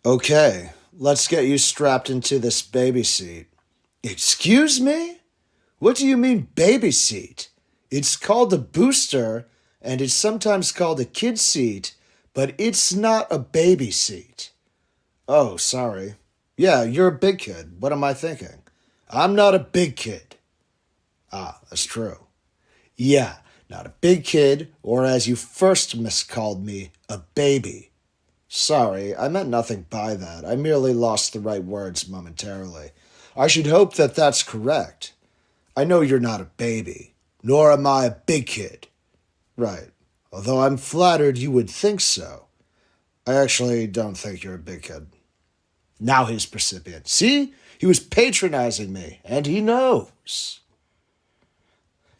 Okay, let's get you strapped into this baby seat. Excuse me? What do you mean baby seat? It's called a booster, and it's sometimes called a kid seat, but it's not a baby seat. Oh, sorry. Yeah, you're a big kid. What am I thinking? I'm not a big kid. Ah, that's true. Yeah, not a big kid, or as you first miscalled me, a baby. Sorry, I meant nothing by that. I merely lost the right words momentarily. I should hope that that's correct. I know you're not a baby, nor am I a big kid. Right. Although I'm flattered you would think so. I actually don't think you're a big kid. Now he's precipient. See? He was patronizing me, and he knows.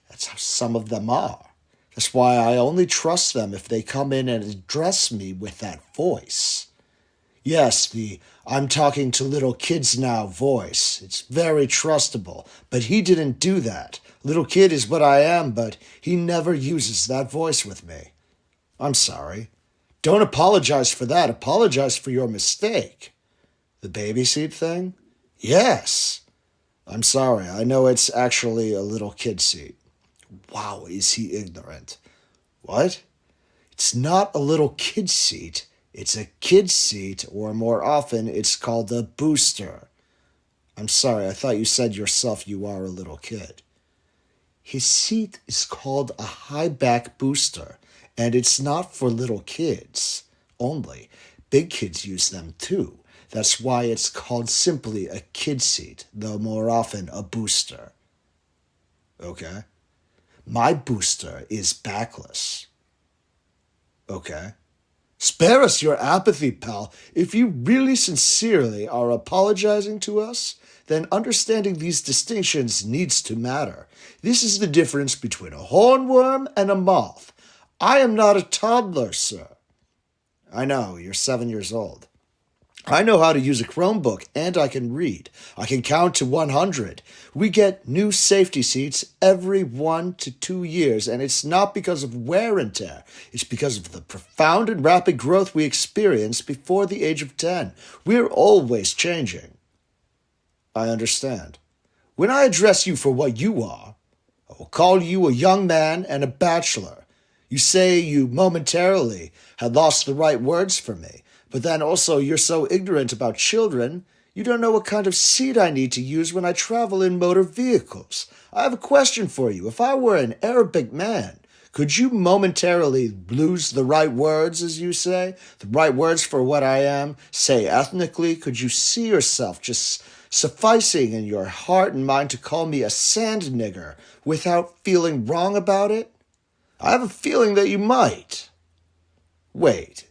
That's how some of them are. That's why I only trust them if they come in and address me with that voice. Yes, the I'm talking to little kids now voice. It's very trustable, but he didn't do that. Little kid is what I am, but he never uses that voice with me. I'm sorry. Don't apologize for that. Apologize for your mistake. The baby seat thing? Yes. I'm sorry. I know it's actually a little kid seat. Wow, is he ignorant. What? It's not a little kid seat. It's a kid seat, or more often, it's called a booster. I'm sorry, I thought you said yourself you are a little kid. His seat is called a high back booster, and it's not for little kids only. Big kids use them too. That's why it's called simply a kid seat, though more often a booster. Okay. My booster is backless. Okay. Spare us your apathy, pal. If you really sincerely are apologizing to us, then understanding these distinctions needs to matter. This is the difference between a hornworm and a moth. I am not a toddler, sir. I know, you're 7 years old. I know how to use a Chromebook, and I can read. I can count to 100. We get new safety seats every 1 to 2 years, and it's not because of wear and tear. It's because of the profound and rapid growth we experience before the age of 10. We're always changing. I understand. When I address you for what you are, I will call you a young man and a bachelor. You say you momentarily had lost the right words for me. But then also you're so ignorant about children, you don't know what kind of seat I need to use when I travel in motor vehicles. I have a question for you. If I were an Arabic man, could you momentarily lose the right words, as you say? The right words for what I am? Say ethnically, could you see yourself just sufficing in your heart and mind to call me a sand nigger without feeling wrong about it? I have a feeling that you might. Wait.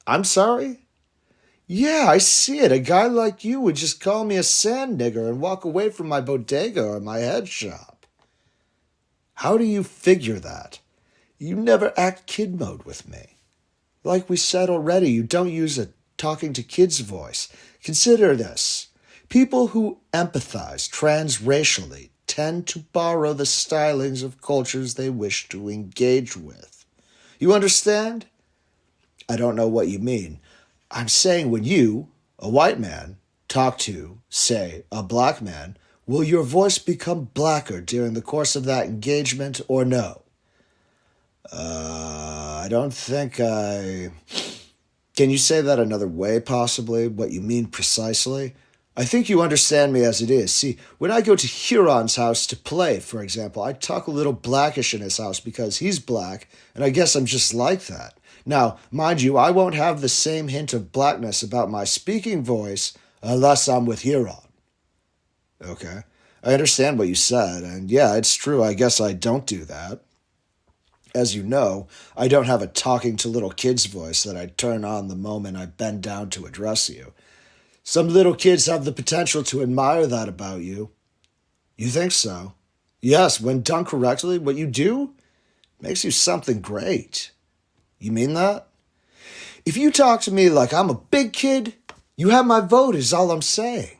I'm sorry? Yeah, I see it. A guy like you would just call me a sand nigger and walk away from my bodega or my head shop. How do you figure that? You never act kid mode with me. Like we said already, you don't use a talking to kids voice. Consider this. People who empathize transracially tend to borrow the stylings of cultures they wish to engage with. You understand? I don't know what you mean. I'm saying when you, a white man, talk to, say, a black man, will your voice become blacker during the course of that engagement or no? I don't think I... Can you say that another way, possibly? What you mean precisely? I think you understand me as it is. See, when I go to Huron's house to play, for example, I talk a little blackish in his house because he's black, and I guess I'm just like that. Now, mind you, I won't have the same hint of blackness about my speaking voice unless I'm with Huron. Okay. I understand what you said, and yeah, it's true. I guess I don't do that. As you know, I don't have a talking to little kids voice that I turn on the moment I bend down to address you. Some little kids have the potential to admire that about you. You think so? Yes, when done correctly, what you do makes you something great. You mean that? If you talk to me like I'm a big kid, you have my vote is all I'm saying.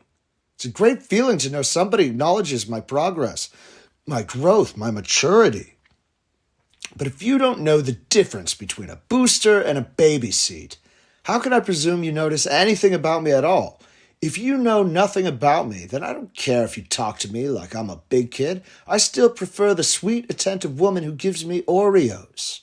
It's a great feeling to know somebody acknowledges my progress, my growth, my maturity. But if you don't know the difference between a booster and a baby seat, How can I presume you notice anything about me at all? If you know nothing about me, then I don't care if you talk to me like I'm a big kid. I still prefer the sweet, attentive woman who gives me Oreos.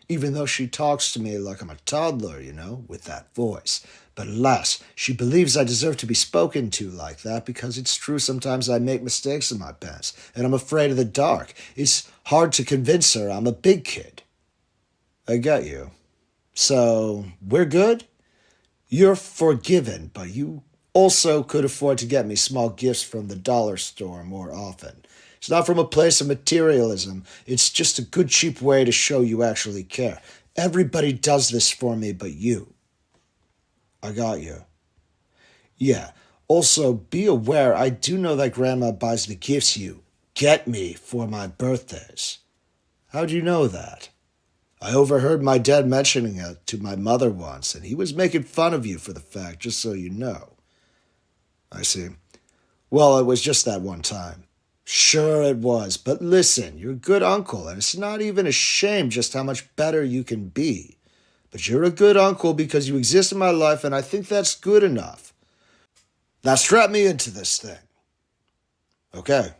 Even though she talks to me like I'm a toddler, with that voice. But alas, she believes I deserve to be spoken to like that because it's true sometimes I make mistakes in my past, and I'm afraid of the dark. It's hard to convince her I'm a big kid. I get you. So, we're good? You're forgiven, but you also could afford to get me small gifts from the dollar store more often. It's not from a place of materialism. It's just a good, cheap way to show you actually care. Everybody does this for me but you. I got you. Yeah. Also, be aware I do know that Grandma buys the gifts you get me for my birthdays. How'd you know that? I overheard my dad mentioning it to my mother once, and he was making fun of you for the fact, just so you know. I see. Well, it was just that one time. Sure it was, but listen, you're a good uncle, and it's not even a shame just how much better you can be. But you're a good uncle because you exist in my life, and I think that's good enough. Now strap me into this thing. Okay.